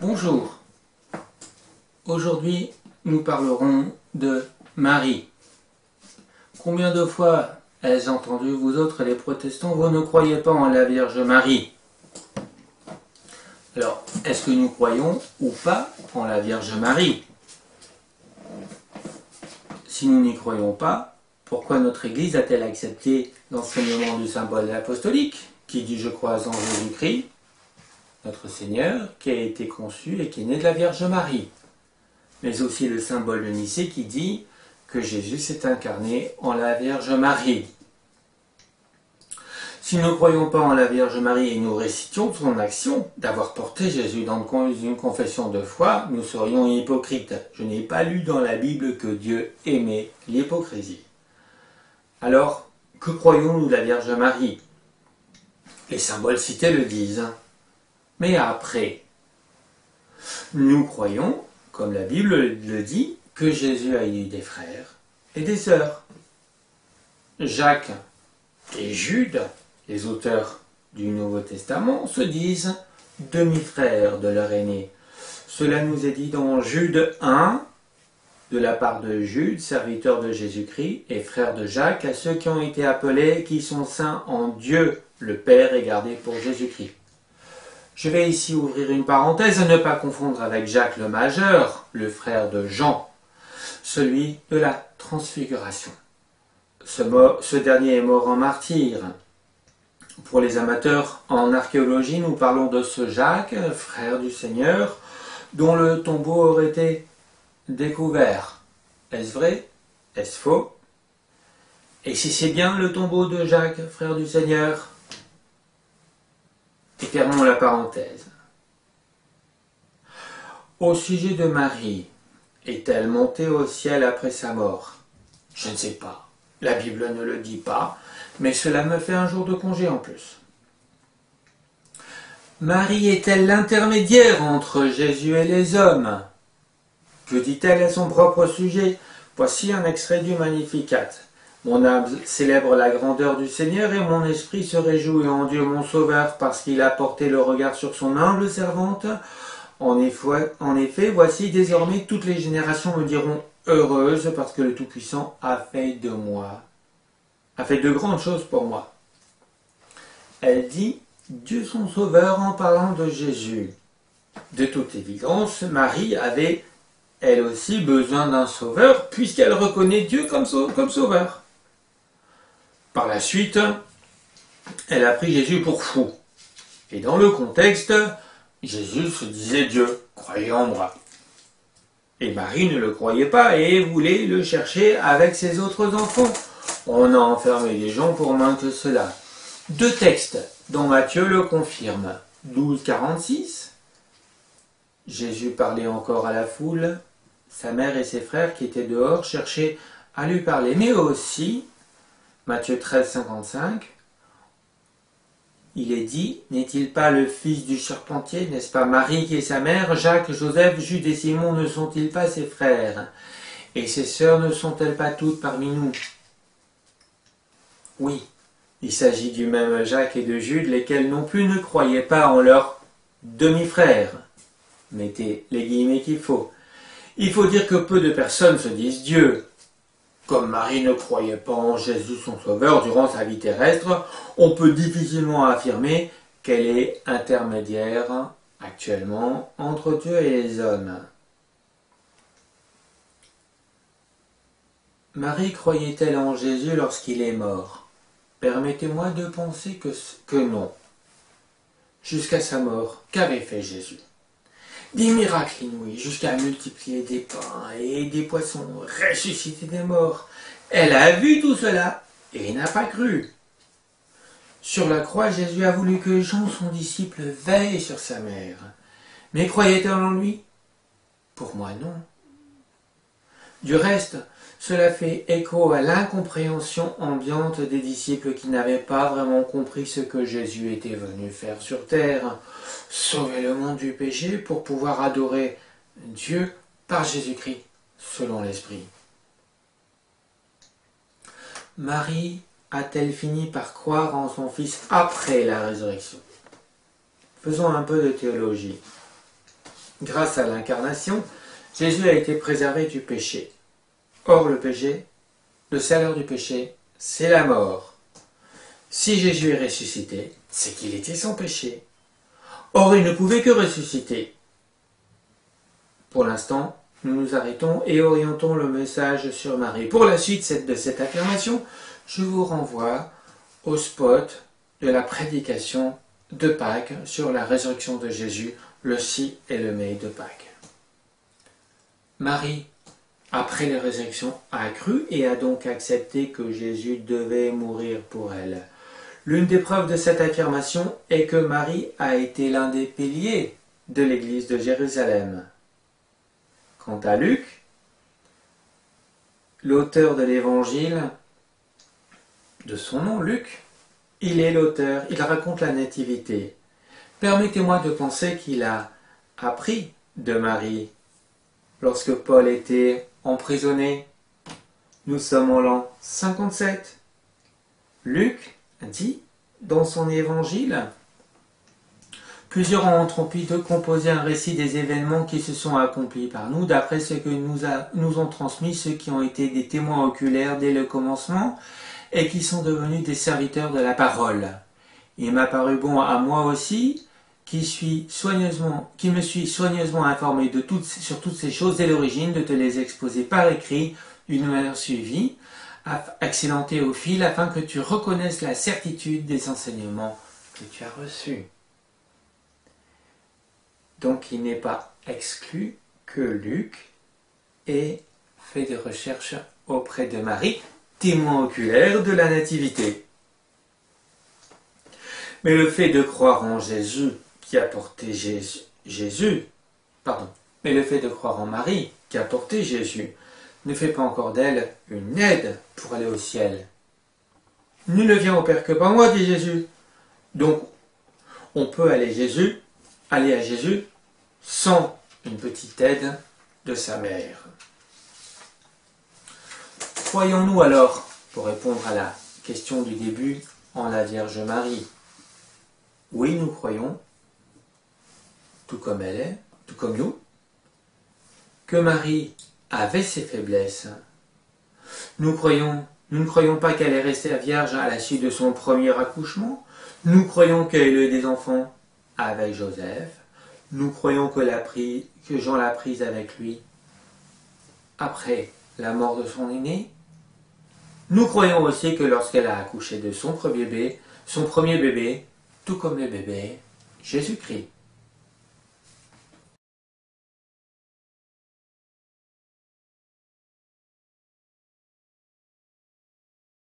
Bonjour, aujourd'hui nous parlerons de Marie. Combien de fois ai-je entendu, vous autres les protestants, vous ne croyez pas en la Vierge Marie? Alors, est-ce que nous croyons ou pas en la Vierge Marie? Si nous n'y croyons pas, pourquoi notre Église a-t-elle accepté l'enseignement du symbole apostolique qui dit « Je crois en Jésus-Christ » notre Seigneur, qui a été conçu et qui est né de la Vierge Marie, mais aussi le symbole de Nicée qui dit que Jésus s'est incarné en la Vierge Marie. Si nous ne croyons pas en la Vierge Marie et nous récitions son action d'avoir porté Jésus dans une confession de foi, nous serions hypocrites. Je n'ai pas lu dans la Bible que Dieu aimait l'hypocrisie. Alors, que croyons-nous de la Vierge Marie? Les symboles cités le disent. Mais après, nous croyons, comme la Bible le dit, que Jésus a eu des frères et des sœurs. Jacques et Jude, les auteurs du Nouveau Testament, se disent demi-frères de leur aîné. Cela nous est dit dans Jude 1, de la part de Jude, serviteur de Jésus-Christ et frère de Jacques, à ceux qui ont été appelés, qui sont saints en Dieu, le Père et gardés pour Jésus-Christ. Je vais ici ouvrir une parenthèse à ne pas confondre avec Jacques le Majeur, le frère de Jean, celui de la transfiguration. Ce dernier est mort en martyr. Pour les amateurs en archéologie, nous parlons de ce Jacques, frère du Seigneur, dont le tombeau aurait été découvert. Est-ce vrai? Est-ce faux? Et si c'est bien le tombeau de Jacques, frère du Seigneur? Et fermons la parenthèse. Au sujet de Marie, est-elle montée au ciel après sa mort? Je ne sais pas. La Bible ne le dit pas, mais cela me fait un jour de congé en plus. Marie est-elle l'intermédiaire entre Jésus et les hommes? Que dit-elle à son propre sujet? Voici un extrait du Magnificat. Mon âme célèbre la grandeur du Seigneur et mon esprit se réjouit en Dieu mon Sauveur parce qu'il a porté le regard sur son humble servante. En effet, voici désormais toutes les générations me diront heureuse parce que le Tout-Puissant a fait de moi, a fait de grandes choses pour moi. Elle dit Dieu son Sauveur en parlant de Jésus. De toute évidence, Marie avait elle aussi besoin d'un sauveur puisqu'elle reconnaît Dieu comme sauveur. Par la suite, elle a pris Jésus pour fou. Et dans le contexte, Jésus se disait Dieu, croyez en moi. Et Marie ne le croyait pas et voulait le chercher avec ses autres enfants. On a enfermé les gens pour moins que cela. Deux textes dont Matthieu le confirme. 12, 46. Jésus parlait encore à la foule. Sa mère et ses frères qui étaient dehors cherchaient à lui parler. Mais aussi, Matthieu 13, 55, il est dit, n'est-il pas le fils du charpentier, n'est-ce pas Marie qui est sa mère, Jacques, Joseph, Jude et Simon ne sont-ils pas ses frères? Et ses sœurs ne sont-elles pas toutes parmi nous? Oui, il s'agit du même Jacques et de Jude, lesquels non plus ne croyaient pas en leur demi-frère. Mettez les guillemets qu'il faut. Il faut dire que peu de personnes se disent Dieu. Comme Marie ne croyait pas en Jésus son Sauveur durant sa vie terrestre, on peut difficilement affirmer qu'elle est intermédiaire actuellement entre Dieu et les hommes. Marie croyait-elle en Jésus lorsqu'il est mort? Permettez-moi de penser que non. Jusqu'à sa mort, qu'avait fait Jésus? Des miracles inouïs, jusqu'à multiplier des pains et des poissons, ressusciter des morts. Elle a vu tout cela et n'a pas cru. Sur la croix, Jésus a voulu que Jean, son disciple, veille sur sa mère. Mais croyait-elle en lui? Pour moi, non. Du reste, cela fait écho à l'incompréhension ambiante des disciples qui n'avaient pas vraiment compris ce que Jésus était venu faire sur terre, sauver le monde du péché pour pouvoir adorer Dieu par Jésus-Christ, selon l'Esprit. Marie a-t-elle fini par croire en son Fils après la résurrection? Faisons un peu de théologie. Grâce à l'incarnation, Jésus a été préservé du péché. Or, le péché, le salaire du péché, c'est la mort. Si Jésus est ressuscité, c'est qu'il était sans péché. Or, il ne pouvait que ressusciter. Pour l'instant, nous nous arrêtons et orientons le message sur Marie. Pour la suite de cette affirmation, je vous renvoie au spot de la prédication de Pâques sur la résurrection de Jésus, le 6 et le mai de Pâques. Marie, après la résurrection, a cru et a donc accepté que Jésus devait mourir pour elle. L'une des preuves de cette affirmation est que Marie a été l'un des piliers de l'église de Jérusalem. Quant à Luc, l'auteur de l'évangile, de son nom, Luc, il est l'auteur, il raconte la nativité. Permettez-moi de penser qu'il a appris de Marie lorsque Paul était emprisonné. Nous sommes en l'an 57. Luc dit dans son évangile: plusieurs ont entrepris de composer un récit des événements qui se sont accomplis par nous, d'après ce que nous ont transmis ceux qui ont été des témoins oculaires dès le commencement et qui sont devenus des serviteurs de la parole. Il m'a paru bon à moi aussi, qui me suis soigneusement informé sur toutes ces choses dès l'origine, de te les exposer par écrit d'une manière suivie, accidentée au fil, afin que tu reconnaisses la certitude des enseignements que tu as reçus. Donc il n'est pas exclu que Luc ait fait des recherches auprès de Marie, témoin oculaire de la nativité. Mais le fait de croire en Jésus qui a porté mais le fait de croire en Marie qui a porté Jésus ne fait pas encore d'elle une aide pour aller au ciel. Nul ne vient au Père que par moi, dit Jésus. Donc on peut aller à Jésus sans une petite aide de sa mère. Croyons-nous alors, pour répondre à la question du début, en la Vierge Marie? Oui, nous croyons, tout comme elle est, tout comme nous, que Marie avait ses faiblesses. Nous ne croyons pas qu'elle est restée vierge à la suite de son premier accouchement. Nous croyons qu'elle a eu des enfants avec Joseph. Nous croyons que Jean l'a prise avec lui après la mort de son aîné. Nous croyons aussi que lorsqu'elle a accouché de son premier bébé, tout comme le bébé, Jésus-Christ.